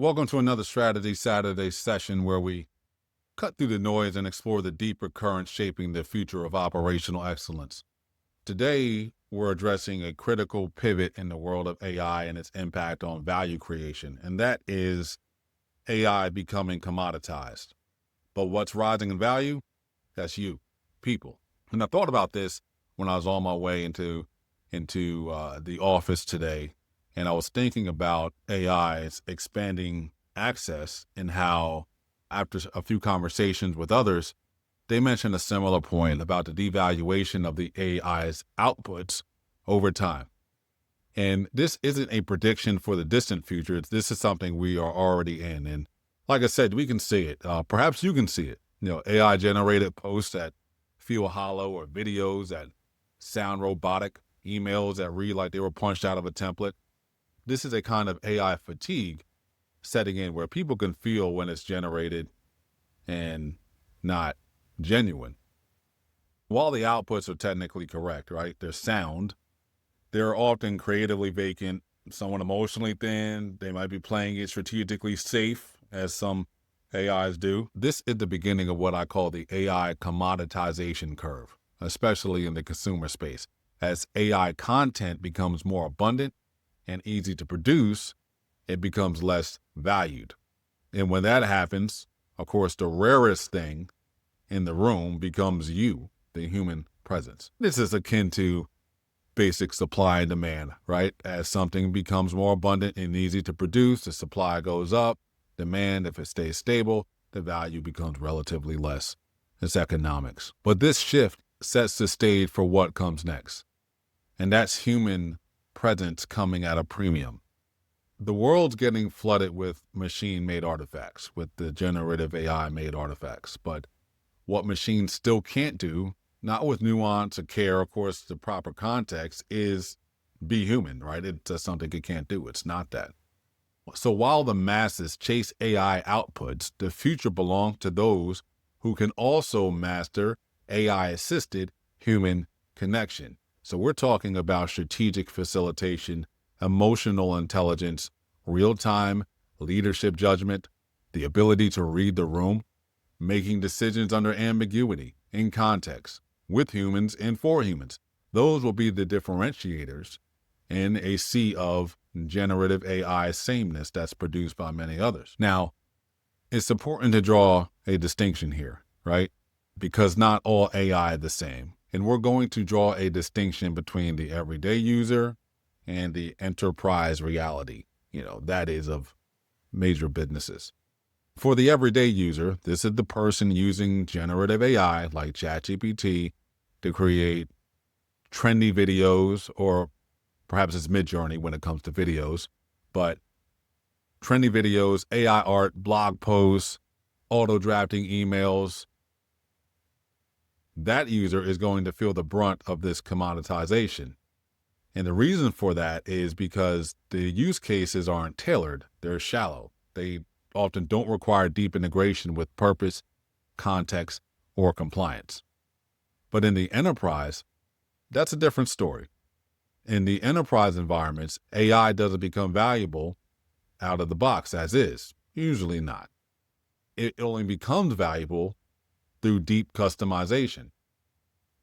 Welcome to another Strategy Saturday session where we cut through the noise and explore the deeper currents shaping the future of operational excellence. Today, we're addressing a critical pivot in the world of AI and its impact on value creation, and that is AI becoming commoditized. But what's rising in value? That's you, people. And I thought about this when I was on my way into the office today, and I was thinking about AI's expanding access and how, after a few conversations with others, they mentioned a similar point about the devaluation of the AI's outputs over time. And this isn't a prediction for the distant future. This is something we are already in. And like I said, we can see it. Perhaps you can see it. AI generated posts that feel hollow, or videos that sound robotic, emails that read like they were punched out of a template. This is a kind of AI fatigue setting in where people can feel when it's generated and not genuine. While the outputs are technically correct, right? They're sound. They're often creatively vacant, somewhat emotionally thin. They might be playing it strategically safe, as some AIs do. This is the beginning of what I call the AI commoditization curve, especially in the consumer space. As AI content becomes more abundant and easy to produce, it becomes less valued. And when that happens, of course, the rarest thing in the room becomes you, the human presence. This is akin to basic supply and demand, right? As something becomes more abundant and easy to produce, the supply goes up. Demand, if it stays stable, the value becomes relatively less. It's economics. But this shift sets the stage for what comes next. And that's human presence coming at a premium. The world's getting flooded with machine-made artifacts, with the generative AI-made artifacts. But what machines still can't do, not with nuance or care, of course, the proper context, is be human, right? It's something it can't do. It's not that. So while the masses chase AI outputs, the future belongs to those who can also master AI-assisted human connection. So we're talking about strategic facilitation, emotional intelligence, real-time leadership judgment, the ability to read the room, making decisions under ambiguity, in context, with humans and for humans. Those will be the differentiators in a sea of generative AI sameness that's produced by many others. Now, it's important to draw a distinction here, right? Because not all AI is the same. And we're going to draw a distinction between the everyday user and the enterprise reality, that is of major businesses. For the everyday user, this is the person using generative AI like ChatGPT to create trendy videos, or perhaps it's Midjourney when it comes to videos, but trendy videos, AI art, blog posts, auto-drafting emails. That user is going to feel the brunt of this commoditization. And the reason for that is because the use cases aren't tailored. They're shallow. They often don't require deep integration with purpose, context, or compliance. But in the enterprise, that's a different story. In the enterprise environments, AI doesn't become valuable out of the box as is. Usually not. It only becomes valuable through deep customization.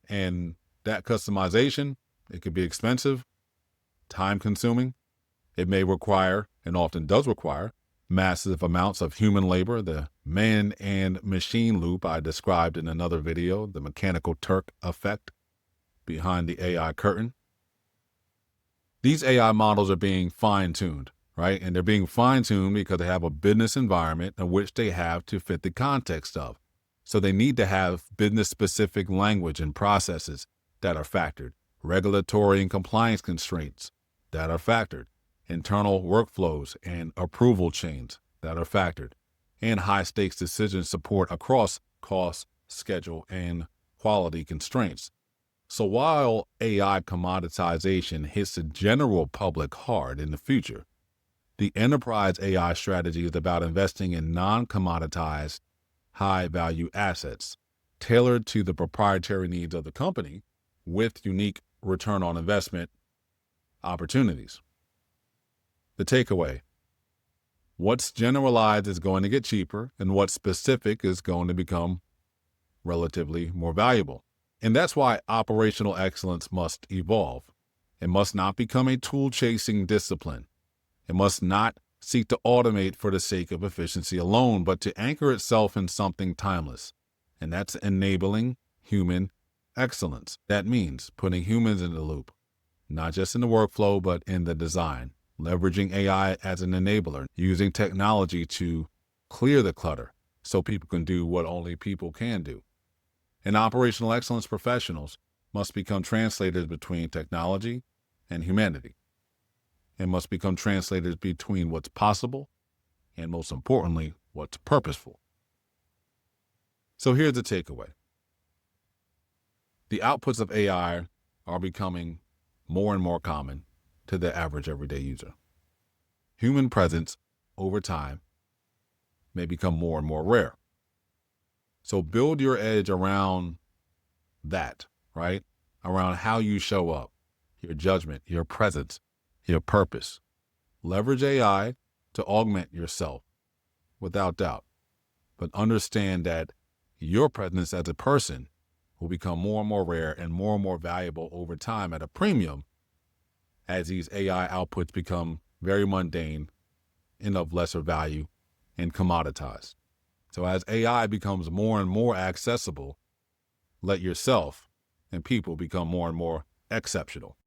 And that customization, it could be expensive, time-consuming. It may require, and often does require, massive amounts of human labor, the man and machine loop I described in another video, the mechanical Turk effect behind the AI curtain. These AI models are being fine-tuned, right? And they're being fine-tuned because they have a business environment in which they have to fit the context of. So they need to have business-specific language and processes that are factored, regulatory and compliance constraints that are factored, internal workflows and approval chains that are factored, and high-stakes decision support across cost, schedule, and quality constraints. So while AI commoditization hits the general public hard in the future, the enterprise AI strategy is about investing in non-commoditized, high-value assets tailored to the proprietary needs of the company with unique return on investment opportunities. The takeaway: What's generalized is going to get cheaper, and what's specific is going to become relatively more valuable. And that's why operational excellence must evolve. It must not become a tool-chasing discipline. It must not seek to automate for the sake of efficiency alone, but to anchor itself in something timeless. And that's enabling human excellence. That means putting humans in the loop, not just in the workflow, but in the design, leveraging AI as an enabler, using technology to clear the clutter so people can do what only people can do. And operational excellence professionals must become translators between technology and humanity. It must become translators between what's possible and, most importantly, what's purposeful. So here's the takeaway. The outputs of AI are becoming more and more common to the average everyday user. Human presence over time may become more and more rare. So build your edge around that, right? Around how you show up, your judgment, your presence, your purpose. Leverage AI to augment yourself, without doubt. But understand that your presence as a person will become more and more rare and more valuable over time at a premium as these AI outputs become very mundane and of lesser value and commoditized. So as AI becomes more and more accessible, let yourself and people become more and more exceptional.